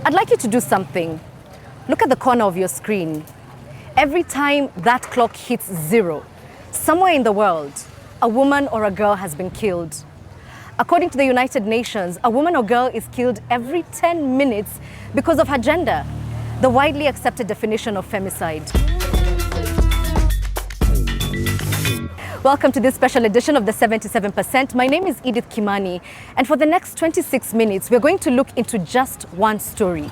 I'd like you to do something. Look at the corner of your screen. Every time that clock hits 0, somewhere in the world, a woman or a girl has been killed. According to the United Nations, a woman or girl is killed every 10 minutes because of her gender, the widely accepted definition of femicide. Welcome to this special edition of the 77%. My name is Edith Kimani, and for the next 26 minutes, we're going to look into just one story,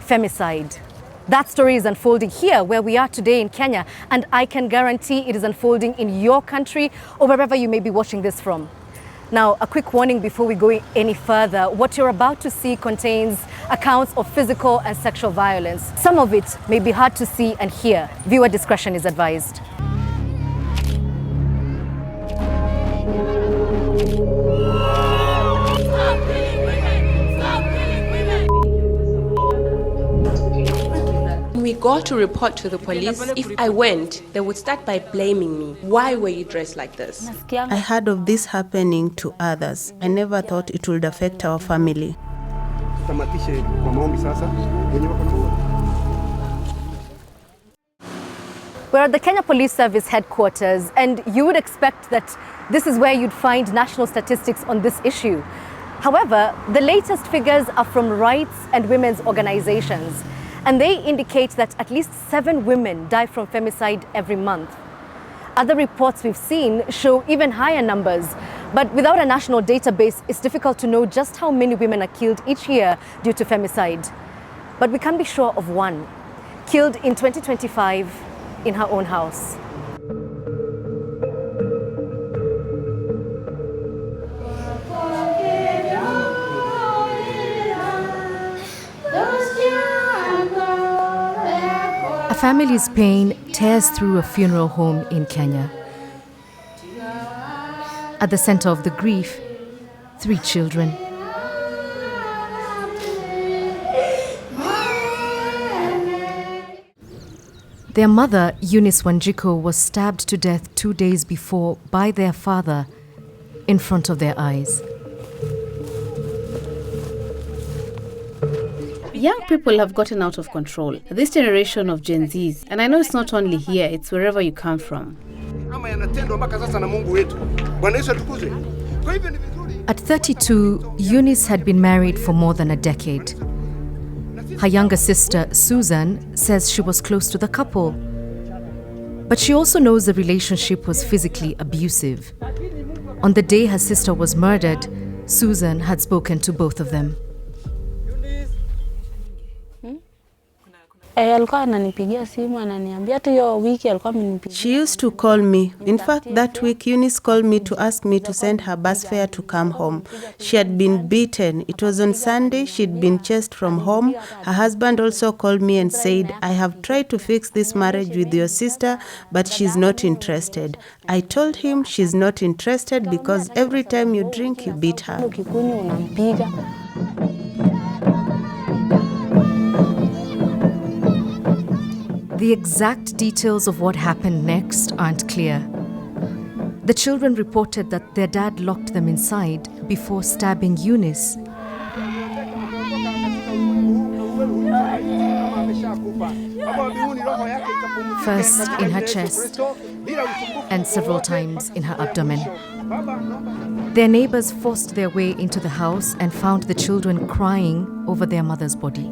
femicide. That story is unfolding here where we are today in Kenya, and I can guarantee it is unfolding in your country or wherever you may be watching this from. Now, a quick warning before we go any further. What you're about to see contains accounts of physical and sexual violence. Some of it may be hard to see and hear. Viewer discretion is advised. We go to report to the police. If I went, they would start by blaming me. Why were you dressed like this? I heard of this happening to others. I never thought it would affect our family. We're at the Kenya Police Service headquarters, and you would expect that this is where you'd find national statistics on this issue. However, the latest figures are from rights and women's organizations, and they indicate that at least 7 women die from femicide every month. Other reports we've seen show even higher numbers, but without a national database, it's difficult to know just how many women are killed each year due to femicide. But we can be sure of one, killed in 2025 in her own house. A family's pain tears through a funeral home in Kenya. At the center of the grief, 3 children. Their mother, Eunice Wanjiku, was stabbed to death 2 days before by their father in front of their eyes. Young people have gotten out of control. This generation of Gen Zs, and I know it's not only here, it's wherever you come from. At 32, Eunice had been married for more than a decade. Her younger sister, Susan, says she was close to the couple. But she also knows the relationship was physically abusive. On the day her sister was murdered, Susan had spoken to both of them. She used to call me. In fact, that week, Eunice called me to ask me to send her bus fare to come home. She had been beaten. It was on Sunday. She'd been chased from home. Her husband also called me and said, "I have tried to fix this marriage with your sister, but she's not interested." I told him she's not interested because every time you drink, you beat her. The exact details of what happened next aren't clear. The children reported that their dad locked them inside before stabbing Eunice. First in her chest and several times in her abdomen. Their neighbors forced their way into the house and found the children crying over their mother's body.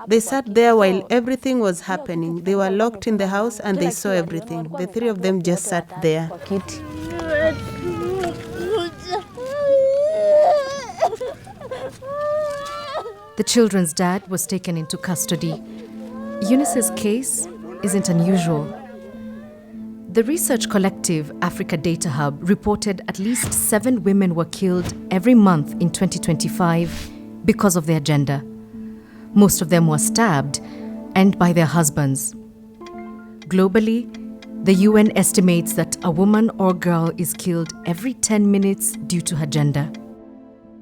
They sat there while everything was happening. They were locked in the house and they saw everything. The 3 of them just sat there. The children's dad was taken into custody. Eunice's case isn't unusual. The research collective Africa Data Hub reported at least 7 women were killed every month in 2025 because of their gender. Most of them were stabbed and by their husbands. Globally, the UN estimates that a woman or girl is killed every 10 minutes due to her gender.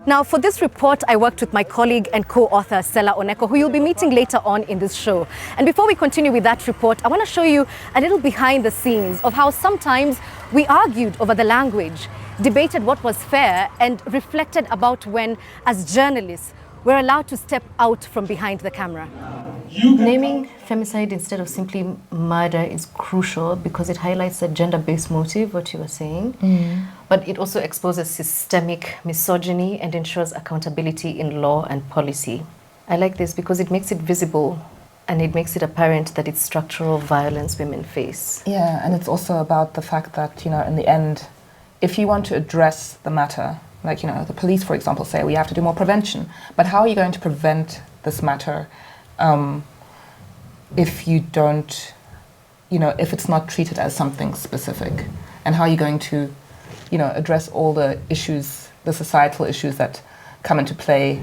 Now, for this report, I worked with my colleague and co-author, Stella Oneko, who you'll be meeting later on in this show. And before we continue with that report, I want to show you a little behind the scenes of how sometimes we argued over the language, debated what was fair, and reflected about when, as journalists, we're allowed to step out from behind the camera. Naming femicide instead of simply murder is crucial because it highlights the gender-based motive, what you were saying, but it also exposes systemic misogyny and ensures accountability in law and policy. I like this because it makes it visible and it makes it apparent that it's structural violence women face. Yeah, and it's also about the fact that, you know, in the end, if you want to address the matter, like, you know, the police, for example, say we have to do more prevention, but how are you going to prevent this matter if you don't, you know, if it's not treated as something specific? And how are you going to, you know, address all the issues, the societal issues that come into play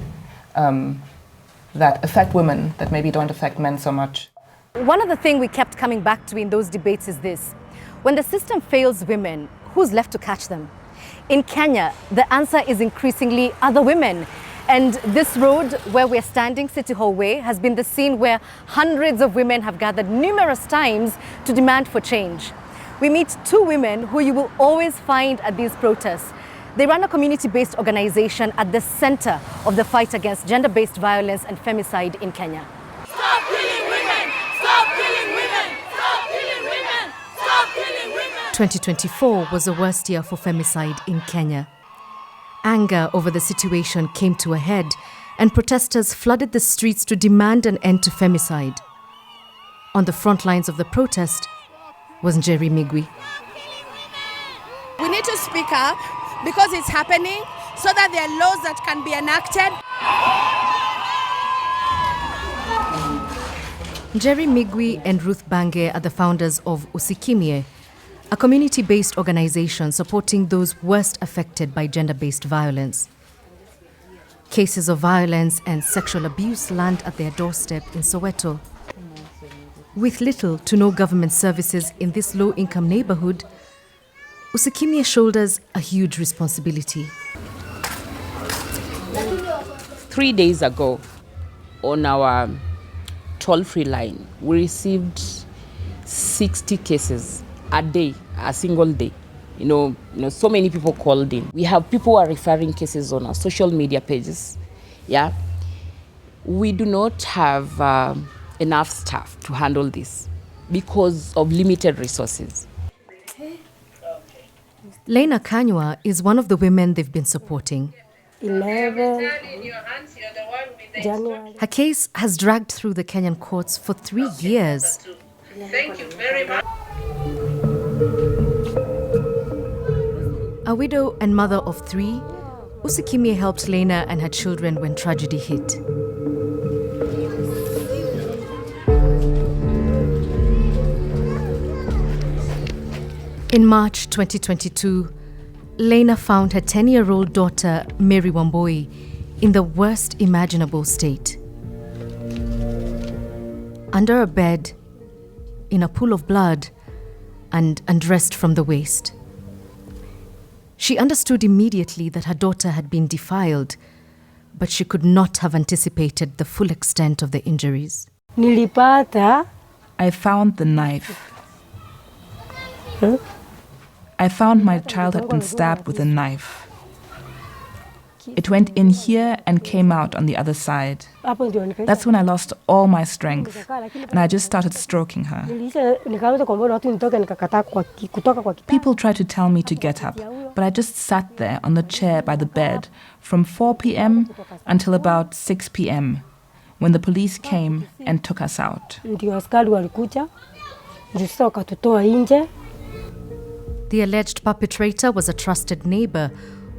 that affect women, that maybe don't affect men so much? One of the things we kept coming back to in those debates is this. When the system fails women, who's left to catch them? In Kenya, the answer is increasingly other women. And this road where we're standing, City Hall Way, has been the scene where hundreds of women have gathered numerous times to demand for change. We meet two women who you will always find at these protests. They run a community-based organization at the center of the fight against gender-based violence and femicide in Kenya. Stop killing women! Stop killing women! Stop killing women! Stop killing women! 2024 was the worst year for femicide in Kenya. Anger over the situation came to a head, and protesters flooded the streets to demand an end to femicide. On the front lines of the protest was Njeri Migwi. We need to speak up because it's happening so that there are laws that can be enacted. Njeri Migwi and Ruth Bange are the founders of Usikimie, a community-based organization supporting those worst affected by gender-based violence. Cases of violence and sexual abuse land at their doorstep in Soweto. With little to no government services in this low-income neighborhood, Usikimie shoulders a huge responsibility. 3 days ago, on our toll-free line, we received 60 cases a day, a single day. You know, so many people called in. We have people who are referring cases on our social media pages. Yeah, we do not have enough staff to handle this because of limited resources. Lenah Kanywa is one of the women they've been supporting. 11 January. Her case has dragged through the Kenyan courts for 3 years. Thank you very much. A widow and mother of 3, Usikimie helped Lenah and her children when tragedy hit. In March 2022, Lenah found her 10-year-old daughter, Mary Wamboi, in the worst imaginable state. Under a bed, in a pool of blood, and undressed from the waist. She understood immediately that her daughter had been defiled, but she could not have anticipated the full extent of the injuries. Nilipata. I found the knife. I found my child had been stabbed with a knife. It went in here and came out on the other side. That's when I lost all my strength, and I just started stroking her. People tried to tell me to get up, but I just sat there on the chair by the bed from 4 p.m. until about 6 p.m. when the police came and took us out. The alleged perpetrator was a trusted neighbor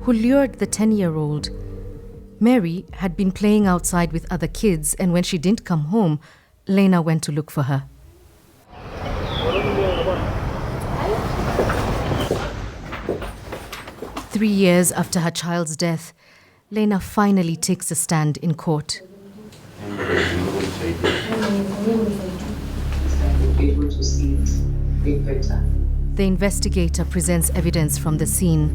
who lured the 10-year-old. Mary had been playing outside with other kids, and when she didn't come home, Lenah went to look for her. Three years after her child's death, Lenah finally takes a stand in court. The investigator presents evidence from the scene.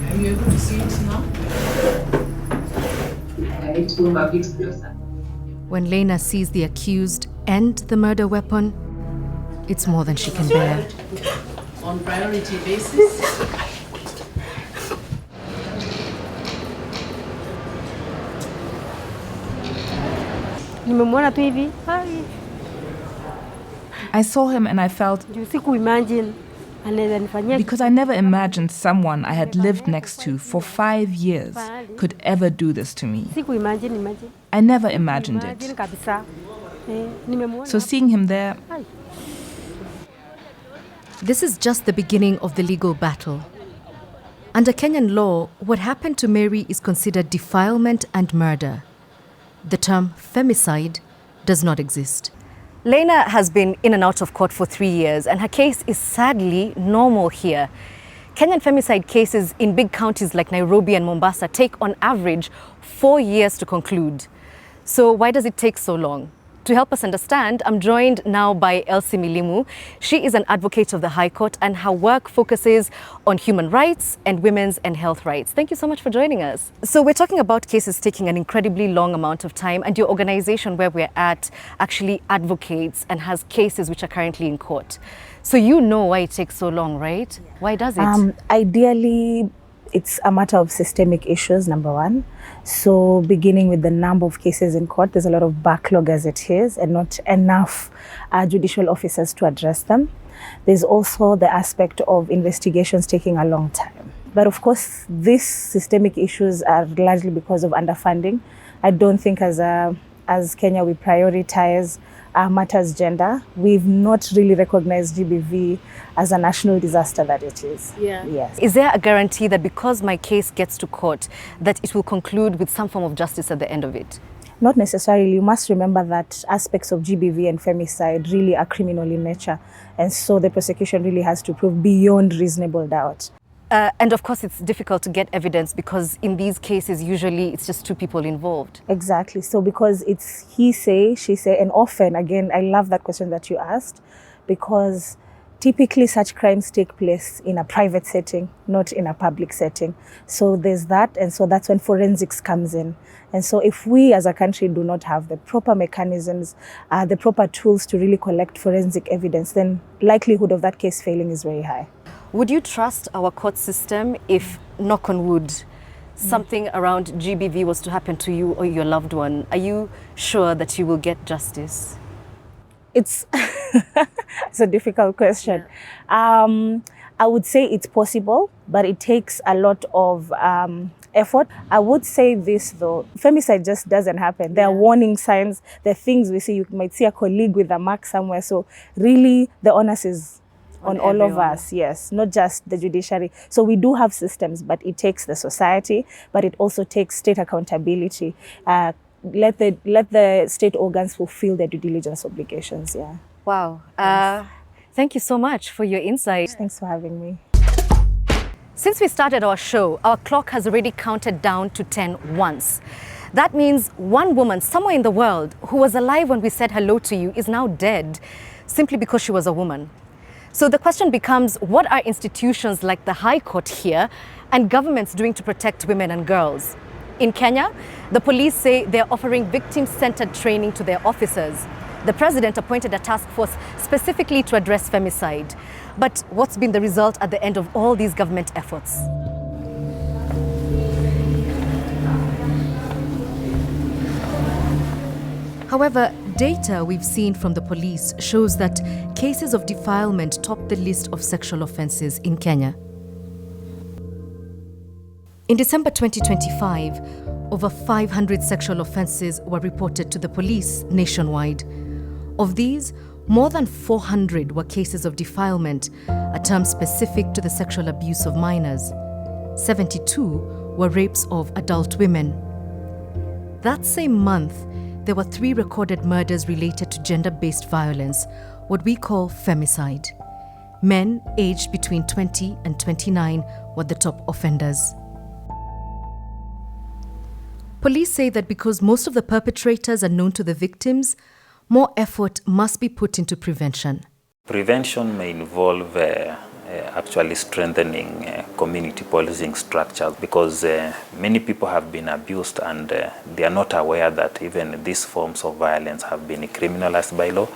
Are you able to see it now? When Lenah sees the accused and the murder weapon, it's more than she can bear. On priority basis. Nimemwona tu hivi. I saw him and I felt, Siku-imagine anaweza nifanyia. because I never imagined someone I had lived next to for 5 years could ever do this to me. Siku-imagine. I never imagined it. Kabisa. Nimemwona. So seeing him there, This is just the beginning of the legal battle. Under Kenyan law, what happened to Mary is considered defilement and murder. The term femicide does not exist. Lenah has been in and out of court for 3 years, and her case is sadly normal here. Kenyan femicide cases in big counties like Nairobi and Mombasa take on average 4 years to conclude. So why does it take so long? To help us understand, I'm joined now by Elsie Milimu. She is an advocate of the High Court, and her work focuses on human rights and women's and health rights. Thank you so much for joining us. So we're talking about cases taking an incredibly long amount of time, and your organization where we're at actually advocates and has cases which are currently in court. So you know why it takes so long, right? Why does it? Ideally, it's a matter of systemic issues, number one. So beginning with the number of cases in court, there's a lot of backlog as it is and not enough judicial officers to address them. There's also the aspect of investigations taking a long time. But of course, these systemic issues are largely because of underfunding. I don't think as Kenya we prioritize matters gender. We've not really recognized GBV as a national disaster that it is. Yeah. Yes. Is there a guarantee that because my case gets to court, that it will conclude with some form of justice at the end of it? Not necessarily. You must remember that aspects of GBV and femicide really are criminal in nature. And so the prosecution really has to prove beyond reasonable doubt. And of course, it's difficult to get evidence because in these cases, usually it's just two people involved. Exactly. So because it's he say, she say, and often, again, I love that question that you asked, because typically such crimes take place in a private setting, not in a public setting. So there's that, and so that's when forensics comes in. And so if we as a country do not have the proper mechanisms, the proper tools to really collect forensic evidence, then likelihood of that case failing is very high. Would you trust our court system if, knock on wood, something around GBV was to happen to you or your loved one? Are you sure that you will get justice? It's it's a difficult question. Yeah. I would say it's possible, but it takes a lot of effort. I would say this though, femicide just doesn't happen. There are warning signs, there are things we see. You might see a colleague with a mark somewhere. So really the onus is on all of us, yes, not just the judiciary. So we do have systems, but it takes the society, but it also takes state accountability. Let the state organs fulfill their due diligence obligations, yeah. Wow. Thank you so much for your insight. Thanks for having me. Since we started our show, our clock has already counted down to 10 once. That means one woman somewhere in the world who was alive when we said hello to you is now dead simply because she was a woman. So the question becomes, what are institutions like the High Court here and governments doing to protect women and girls? In Kenya, the police say they're offering victim-centered training to their officers. The president appointed a task force specifically to address femicide. But what's been the result at the end of all these government efforts? However, data we've seen from the police shows that cases of defilement top the list of sexual offences in Kenya. In December 2025, over 500 sexual offences were reported to the police nationwide. Of these, more than 400 were cases of defilement, a term specific to the sexual abuse of minors. 72 were rapes of adult women. That same month, there were 3 recorded murders related to gender-based violence, what we call femicide. Men aged between 20 and 29 were the top offenders. Police say that because most of the perpetrators are known to the victims, more effort must be put into prevention. Prevention may involve actually strengthening community policing structures because many people have been abused and they are not aware that even these forms of violence have been criminalized by law.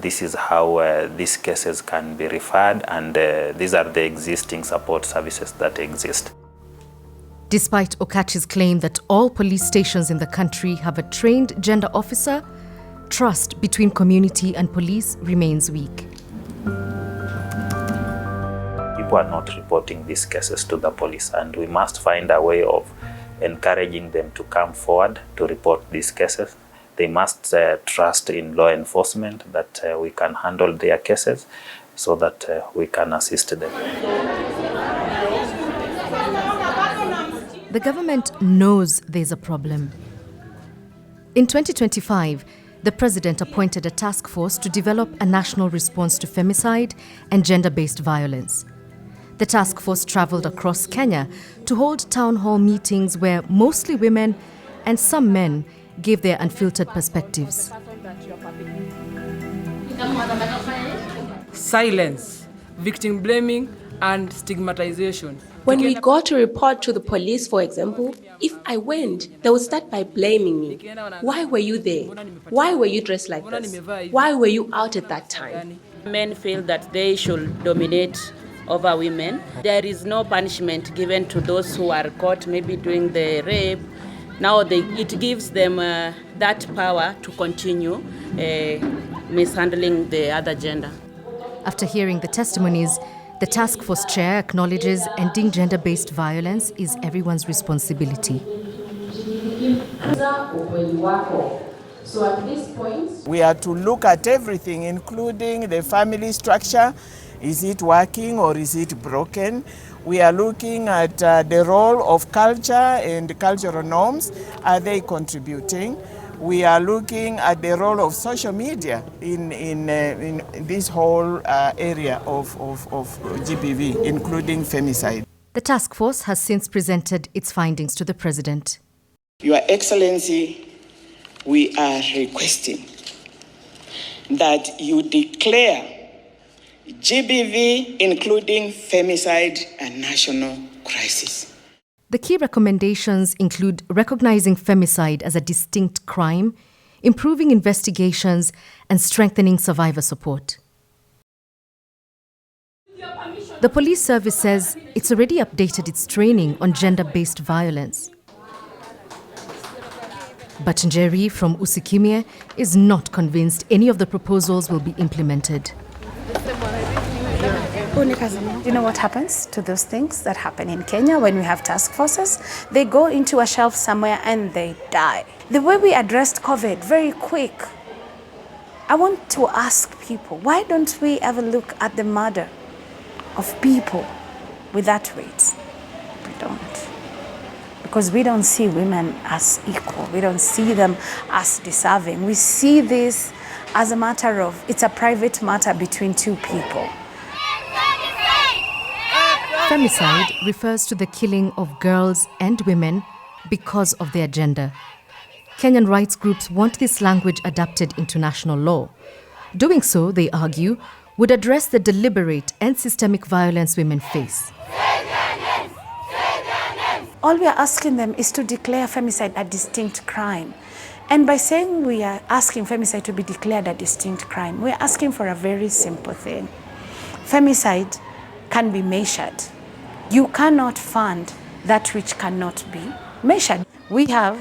This is how these cases can be referred, and these are the existing support services that exist. Despite Okachi's claim that all police stations in the country have a trained gender officer, trust between community and police remains weak. People are not reporting these cases to the police, and we must find a way of encouraging them to come forward to report these cases. They must trust in law enforcement that we can handle their cases so that we can assist them. The government knows there's a problem. In 2025, the president appointed a task force to develop a national response to femicide and gender-based violence. The task force traveled across Kenya to hold town hall meetings where mostly women and some men gave their unfiltered perspectives. Silence, victim blaming, and stigmatization. When we go to report to the police, for example, if I went, they would start by blaming me. Why were you there? Why were you dressed like this? Why were you out at that time? Men feel that they should dominate over women. There is no punishment given to those who are caught maybe doing the rape. Now it gives them that power to continue mishandling the other gender. After hearing the testimonies, the task force chair acknowledges ending gender-based violence is everyone's responsibility. So at this point, we are to look at everything, including the family structure. Is it working or is it broken? We are looking at the role of culture and cultural norms. Are they contributing? We are looking at the role of social media in this whole area of GBV, including femicide. The task force has since presented its findings to the president. Your Excellency, we are requesting that you declare GBV, including femicide, a national crisis. The key recommendations include recognizing femicide as a distinct crime, improving investigations, and strengthening survivor support. The police service says it's already updated its training on gender-based violence. But Njeri from Usikimye is not convinced any of the proposals will be implemented. You know what happens to those things that happen in Kenya when we have task forces? They go into a shelf somewhere and they die. The way we addressed COVID, very quick. I want to ask people, why don't we ever look at the murder of people with that rate? We don't. Because we don't see women as equal. We don't see them as deserving. We see this as a matter of, it's a private matter between two people. Femicide refers to the killing of girls and women because of their gender. Kenyan rights groups want this language adapted into national law. Doing so, they argue, would address the deliberate and systemic violence women face. All we are asking them is to declare femicide a distinct crime. And by saying we are asking femicide to be declared a distinct crime, we are asking for a very simple thing. Femicide can be measured. You cannot fund that which cannot be measured. We have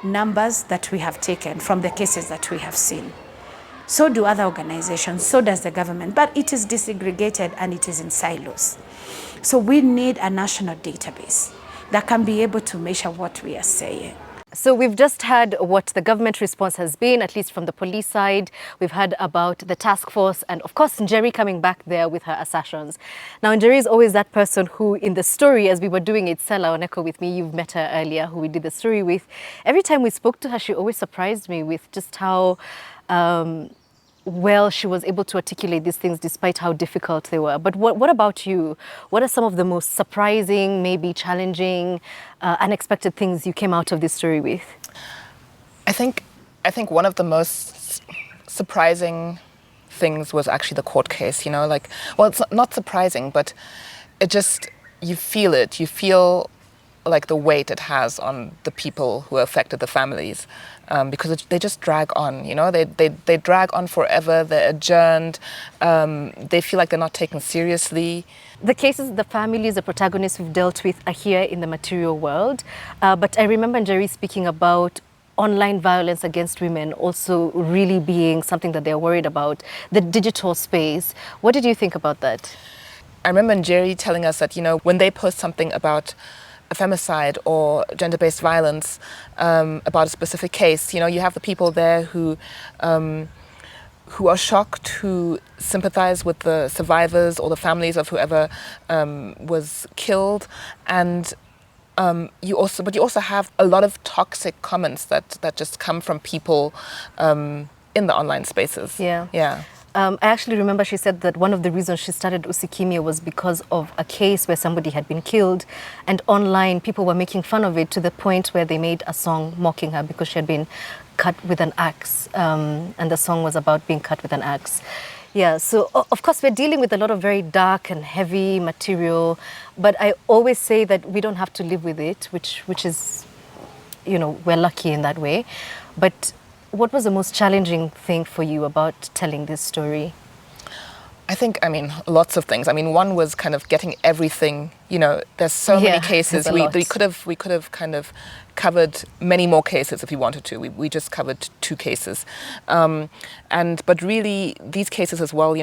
numbers that we have taken from the cases that we have seen. So do other organizations, so does the government, but it is disaggregated and it is in silos. So we need a national database that can be able to measure what we are saying. So we've just heard what the government response has been, at least from the police side. We've heard about the task force and, of course, Njeri coming back there with her assertions. Now, Njeri is always that person who, in the story, as we were doing it, Sela Oneko with me, you've met her earlier, who we did the story with. Every time we spoke to her, she always surprised me with just how well she was able to articulate these things despite how difficult they were. But what about you? What are some of the most surprising, maybe challenging, unexpected things you came out of this story with? I think one of the most surprising things was actually the court case, well, it's not surprising, but it just, you feel it. You feel like the weight it has on the people who are affected, the families, because they just drag on, they drag on forever, they're adjourned, they feel like they're not taken seriously. The cases, the families, the protagonists we've dealt with are here in the material world, but I remember Njeri speaking about online violence against women also really being something that they're worried about, the digital space. What did you think about that? I remember Jerry telling us that, when they post something about a femicide or gender-based violence, about a specific case, you have the people there who are shocked, who sympathize with the survivors or the families of whoever was killed, and you also have a lot of toxic comments that just come from people in the online spaces. Yeah. I actually remember she said that one of the reasons she started Usikimia was because of a case where somebody had been killed, and online people were making fun of it to the point where they made a song mocking her because she had been cut with an axe, and the song was about being cut with an axe. Yeah, so of course we're dealing with a lot of very dark and heavy material, but I always say that we don't have to live with it, which is, we're lucky in that way. But what was the most challenging thing for you about telling this story? I think, lots of things. One was kind of getting everything, there's so many cases. We could have kind of covered many more cases if we wanted to. We just covered 2 cases. But really, these cases as well,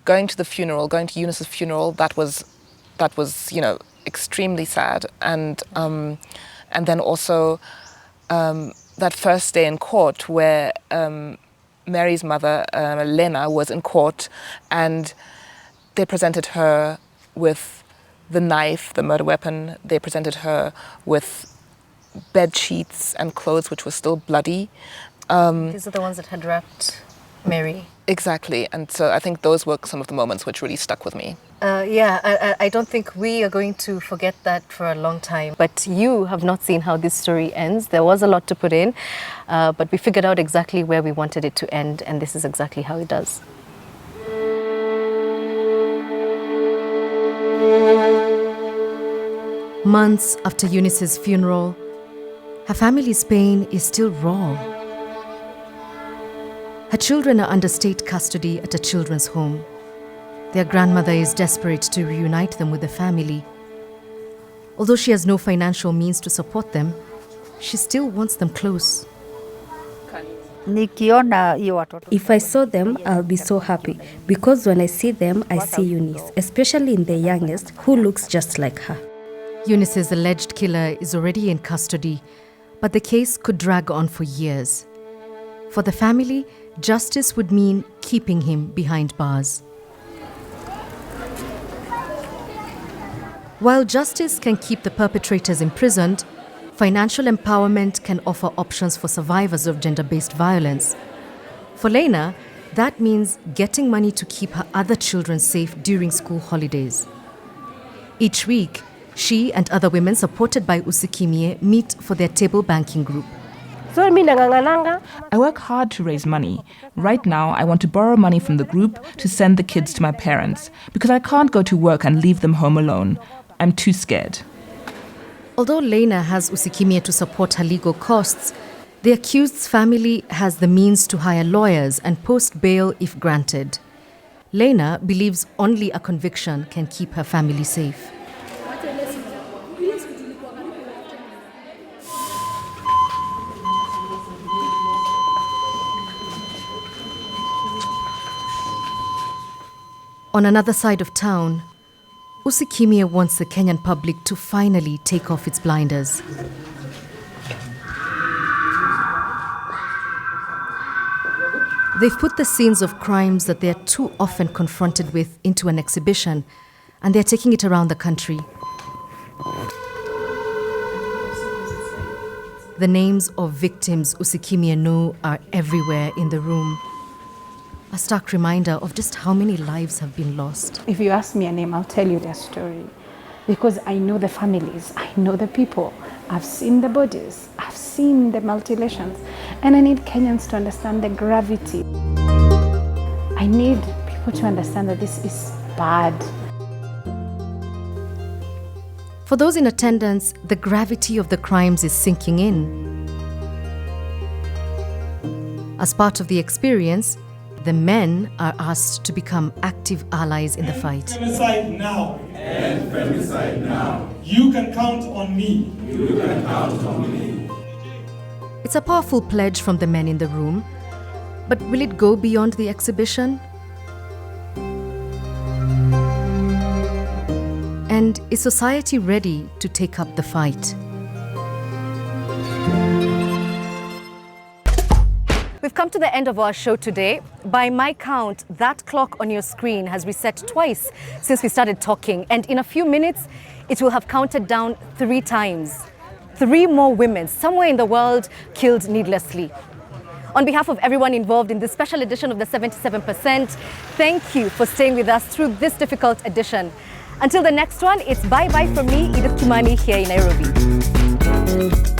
going to Eunice's funeral, that was extremely sad. And then also that first day in court where Mary's mother, Lenah, was in court, and they presented her with the knife, the murder weapon. They presented her with bed sheets and clothes which were still bloody. These are the ones that had wrapped Mary. Exactly, and so I think those were some of the moments which really stuck with me. I don't think we are going to forget that for a long time. But you have not seen how this story ends. There was a lot to put in, but we figured out exactly where we wanted it to end, and this is exactly how it does. Months after Eunice's funeral, her family's pain is still raw. Her children are under state custody at a children's home. Their grandmother is desperate to reunite them with the family. Although she has no financial means to support them, she still wants them close. If I saw them, I'll be so happy, because when I see them, I see Eunice, especially in the youngest, who looks just like her. Eunice's alleged killer is already in custody, but the case could drag on for years. For the family, justice would mean keeping him behind bars. While justice can keep the perpetrators imprisoned, financial empowerment can offer options for survivors of gender-based violence. For Lenah, that means getting money to keep her other children safe during school holidays. Each week, she and other women supported by Usikimie meet for their table banking group. I work hard to raise money. Right now, I want to borrow money from the group to send the kids to my parents, because I can't go to work and leave them home alone. I'm too scared. Although Lenah has Usikimie to support her legal costs, the accused's family has the means to hire lawyers and post bail if granted. Lenah believes only a conviction can keep her family safe. On another side of town, Usikimie wants the Kenyan public to finally take off its blinders. They've put the scenes of crimes that they're too often confronted with into an exhibition, and they're taking it around the country. The names of victims Usikimie know are everywhere in the room. A stark reminder of just how many lives have been lost. If you ask me a name, I'll tell you their story. Because I know the families, I know the people. I've seen the bodies, I've seen the mutilations. And I need Kenyans to understand the gravity. I need people to understand that this is bad. For those in attendance, the gravity of the crimes is sinking in. As part of the experience, the men are asked to become active allies in the fight. Femicide now. End femicide now. You can count on me. You can count on me. It's a powerful pledge from the men in the room. But will it go beyond the exhibition? And is society ready to take up the fight? We've come to the end of our show today. By my count, that clock on your screen has reset twice since we started talking, and in a few minutes, it will have counted down 3 times. 3 more women somewhere in the world killed needlessly. On behalf of everyone involved in this special edition of the 77%, thank you for staying with us through this difficult edition. Until the next one, it's bye-bye from me, Edith Kimani, here in Nairobi.